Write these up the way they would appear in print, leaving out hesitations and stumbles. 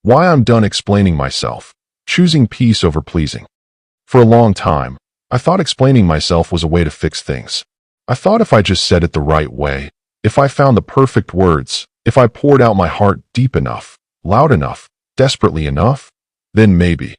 Why I'm done explaining myself, choosing peace over pleasing. For a long time, I thought explaining myself was a way to fix things. I thought if I just said it the right way, if I found the perfect words, if I poured out my heart deep enough, loud enough, desperately enough, then maybe,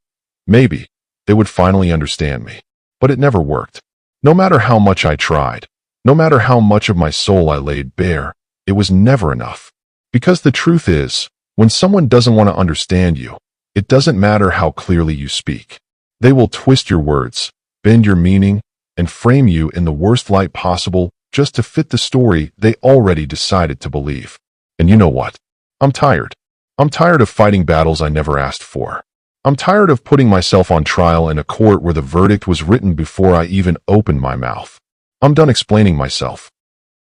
they would finally understand me. But it never worked. No matter how much I tried, no matter how much of my soul I laid bare, it was never enough. Because the truth is, when someone doesn't want to understand you, it doesn't matter how clearly you speak. They will twist your words, bend your meaning, and frame you in the worst light possible just to fit the story they already decided to believe. And you know what? I'm tired. I'm tired of fighting battles I never asked for. I'm tired of putting myself on trial in a court where the verdict was written before I even opened my mouth. I'm done explaining myself.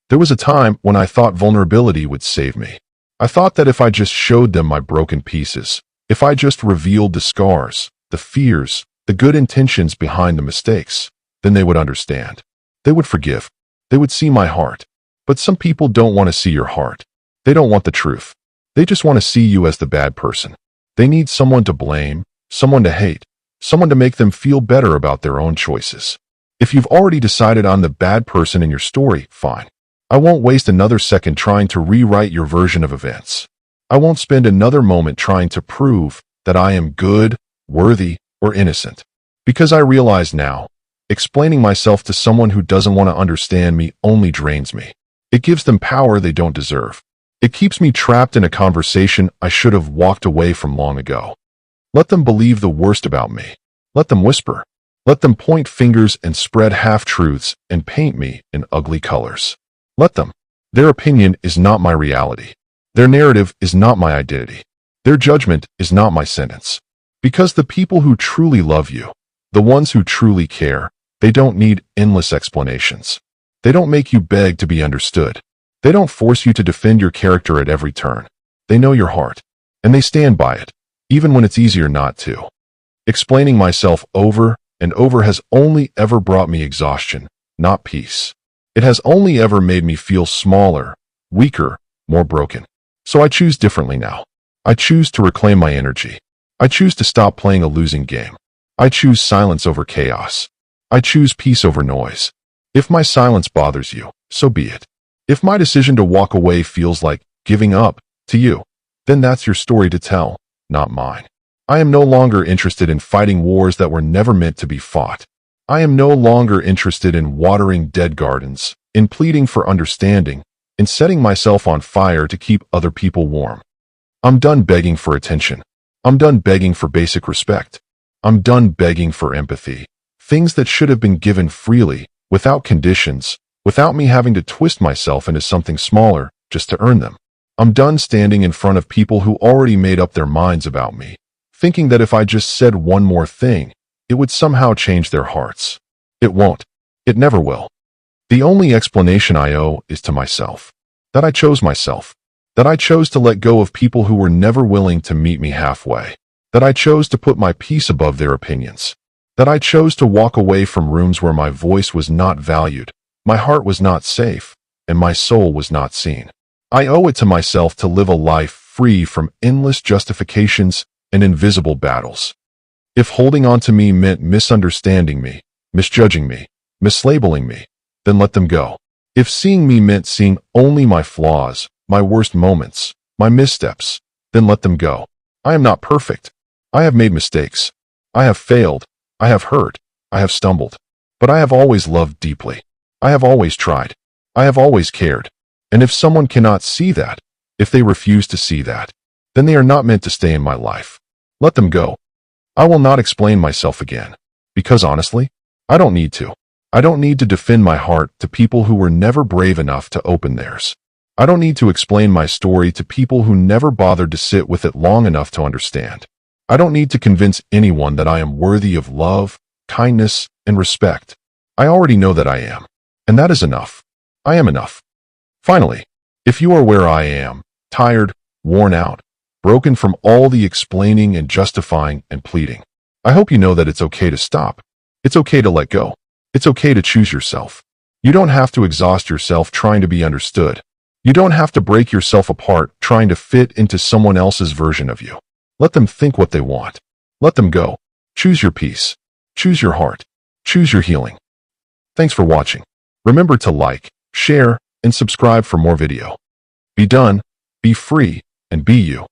There was a time when I thought vulnerability would save me. I thought that if I just showed them my broken pieces, if I just revealed the scars, the fears, the good intentions behind the mistakes, then they would understand. They would forgive. They would see my heart. But some people don't want to see your heart. They don't want the truth. They just want to see you as the bad person. They need someone to blame, someone to hate, someone to make them feel better about their own choices. If you've already decided I'm the bad person in your story, fine. I won't waste another second trying to rewrite your version of events. I won't spend another moment trying to prove that I am good, worthy, or innocent. Because I realize now, explaining myself to someone who doesn't want to understand me only drains me. It gives them power they don't deserve. It keeps me trapped in a conversation I should have walked away from long ago. Let them believe the worst about me. Let them whisper. Let them point fingers and spread half-truths and paint me in ugly colors. Let them. Their opinion is not my reality. Their narrative is not my identity. Their judgment is not my sentence. Because the people who truly love you, the ones who truly care, they don't need endless explanations. They don't make you beg to be understood. They don't force you to defend your character at every turn. They know your heart, and they stand by it, even when it's easier not to. Explaining myself over and over has only ever brought me exhaustion, not peace. It has only ever made me feel smaller, weaker, more broken. So I choose differently now. I choose to reclaim my energy. I choose to stop playing a losing game. I choose silence over chaos. I choose peace over noise. If my silence bothers you, so be it. If my decision to walk away feels like giving up to you, then that's your story to tell, not mine. I am no longer interested in fighting wars that were never meant to be fought. I am no longer interested in watering dead gardens, in pleading for understanding, in setting myself on fire to keep other people warm. I'm done begging for attention. I'm done begging for basic respect. I'm done begging for empathy. Things that should have been given freely, without conditions, without me having to twist myself into something smaller just to earn them. I'm done standing in front of people who already made up their minds about me, thinking that if I just said one more thing, it would somehow change their hearts. It won't. It never will. The only explanation I owe is to myself. That I chose myself. That I chose to let go of people who were never willing to meet me halfway. That I chose to put my peace above their opinions. That I chose to walk away from rooms where my voice was not valued, my heart was not safe, and my soul was not seen. I owe it to myself to live a life free from endless justifications and invisible battles. If holding on to me meant misunderstanding me, misjudging me, mislabeling me, then let them go. If seeing me meant seeing only my flaws, my worst moments, my missteps, then let them go. I am not perfect. I have made mistakes. I have failed. I have hurt. I have stumbled. But I have always loved deeply. I have always tried. I have always cared. And if someone cannot see that, if they refuse to see that, then they are not meant to stay in my life. Let them go. I will not explain myself again. Because honestly, I don't need to. I don't need to defend my heart to people who were never brave enough to open theirs. I don't need to explain my story to people who never bothered to sit with it long enough to understand. I don't need to convince anyone that I am worthy of love, kindness, and respect. I already know that I am. And that is enough. I am enough. Finally, if you are where I am, tired, worn out, broken from all the explaining and justifying and pleading, I hope you know that it's okay to stop. It's okay to let go. It's okay to choose yourself. You don't have to exhaust yourself trying to be understood. You don't have to break yourself apart trying to fit into someone else's version of you. Let them think what they want. Let them go. Choose your peace. Choose your heart. Choose your healing. Thanks for watching. Remember to like, share, and subscribe for more video. Be done, be free, and be you.